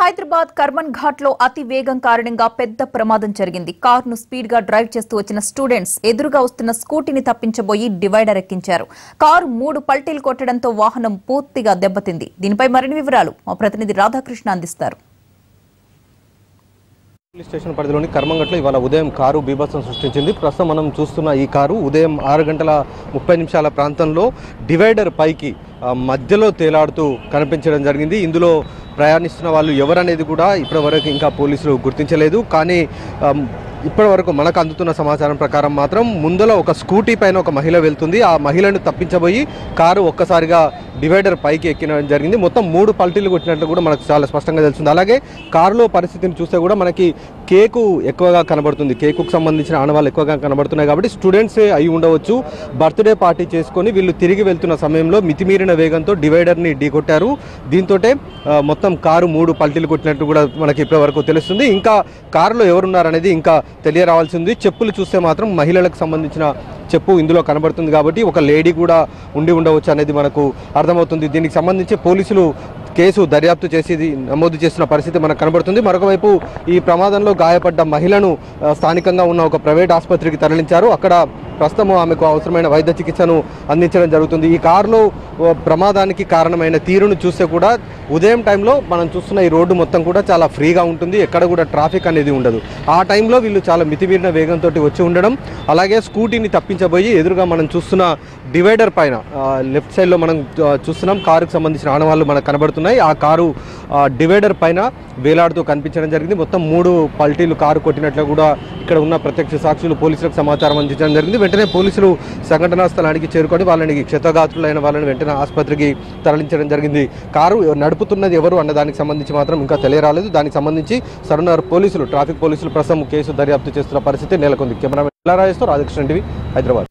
హైదరాబాద్ కర్మన్ ఘాట్ లో అతి వేగం కారణంగా పెద్ద ప్రమాదం జరిగింది. కారును స్పీడ్ గా డ్రైవ్ చేస్తూ వచ్చిన స్టూడెంట్స్ ఎదురుగా వస్తున్న స్కూటీని తప్పించబోయి డివైడర్ ఎక్కించారు. కారు 3 పల్టీలు కొట్టడంతో వాహనం పూర్తిగా దెబ్బతింది. దీనిపై మరిన్ని వివరాలు మా ప్రతినిధి రాధాకృష్ణ అందిస్తారు. పోలీస్ స్టేషన్ పరిధిలోని కర్మంఘట్లో ఇవాళ ఉదయం కారు బీభత్సం సృష్టించింది. ప్రస్తుతం మనం చూస్తున్న ఈ కారు ఉదయం 6:30 ప్రాంతంలో డివైడర్ పైకి మధ్యలో తేలాడుతూ కనిపించడం జరిగింది. ఇందులో ప్రయాణిస్తున్న వాళ్ళు ఎవరనేది కూడా ఇప్పటివరకు ఇంకా పోలీసులు గుర్తించలేదు. కానీ ఇప్పటివరకు మనకు అందుతున్న సమాచారం ప్రకారం మాత్రం ముందర ఒక స్కూటీ పైన ఒక మహిళ వెళ్తుంది. ఆ మహిళను తప్పించబోయి కారు ఒక్కసారిగా డివైడర్ పైకి ఎక్కడం జరిగింది. మొత్తం 3 పల్టీలు కొట్టినట్లు కూడా మనకు చాలా స్పష్టంగా తెలుస్తుంది. అలాగే కారులో పరిస్థితిని చూస్తే కూడా మనకి కేకు ఎక్కువగా కనబడుతుంది. కేకుకు సంబంధించిన ఆనవాళ్ళు ఎక్కువగా కనబడుతున్నాయి. కాబట్టి స్టూడెంట్సే అయి ఉండవచ్చు. బర్త్డే పార్టీ చేసుకొని వీళ్ళు తిరిగి వెళ్తున్న సమయంలో మితిమీరిన వేగంతో డివైడర్ని ఢీకొట్టారు. దీంతో మొత్తం కారు 3 పల్టీలు కొట్టినట్టు కూడా మనకి ఇప్పటివరకు తెలుస్తుంది. ఇంకా కారులో ఎవరున్నారనేది ఇంకా తెలియరావాల్సింది. చెప్పులు చూస్తే మాత్రం మహిళలకు సంబంధించిన చెప్పు ఇందులో కనబడుతుంది. కాబట్టి ఒక లేడీ కూడా ఉండి ఉండవచ్చు అనేది మనకు అర్థమవుతుంది. దీనికి సంబంధించి పోలీసులు కేసు దర్యాప్తు చేసి నమోదు చేస్తున్న పరిస్థితి మనకు కనబడుతుంది. మరొకవైపు ఈ ప్రమాదంలో గాయపడ్డ మహిళను స్థానికంగా ఉన్న ఒక ప్రైవేట్ ఆసుపత్రికి తరలించారు. అక్కడ ప్రస్తుతం ఆమెకు అవసరమైన వైద్య చికిత్సను అందించడం జరుగుతుంది. ఈ కారులో ప్రమాదానికి కారణమైన తీరును చూస్తే కూడా ఉదయం టైంలో మనం చూస్తున్న ఈ రోడ్డు మొత్తం కూడా చాలా ఫ్రీగా ఉంటుంది. ఎక్కడ కూడా ట్రాఫిక్ అనేది ఉండదు. ఆ టైంలో వీళ్ళు చాలా మితిమీరిన వేగంతో వచ్చి ఉండడం, అలాగే స్కూటీని తప్పించబోయి ఎదురుగా మనం చూస్తున్న డివైడర్ పైన లెఫ్ట్ సైడ్లో మనం చూస్తున్నాం కారుకు సంబంధించిన ఆనవాళ్ళు మనకు కనబడుతున్నాయి. ఆ కారు డివైడర్ పైన వేలాడుతూ కనిపించడం జరిగింది. మొత్తం 3 పల్టీలు కారు కొట్టినట్లు కూడా ఇక్కడ ఉన్న ప్రత్యక్ష సాక్షులు పోలీసులకు సమాచారం అందించడం జరిగింది. వెంటనే పోలీసులు సంఘటనా స్థలానికి చేరుకొని వాళ్ళని క్షతగాత్రులైన వాళ్ళని వెంటనే ఆసుపత్రికి తరలించడం జరిగింది. కారు నడుపుతున్నది ఎవరు అన్న దానికి సంబంధించి మాత్రం ఇంకా తెలియరాలేదు. దానికి సంబంధించి సరూనగర్ పోలీసులు ట్రాఫిక్ పోలీసులు ప్రస్తుతం కేసు దర్యాప్తు చేస్తున్న పరిస్థితి నెలకొంది. కెమెరామెన్ రాజేష్తో రాధాకృష్ణ టీవీ, హైదరాబాద్.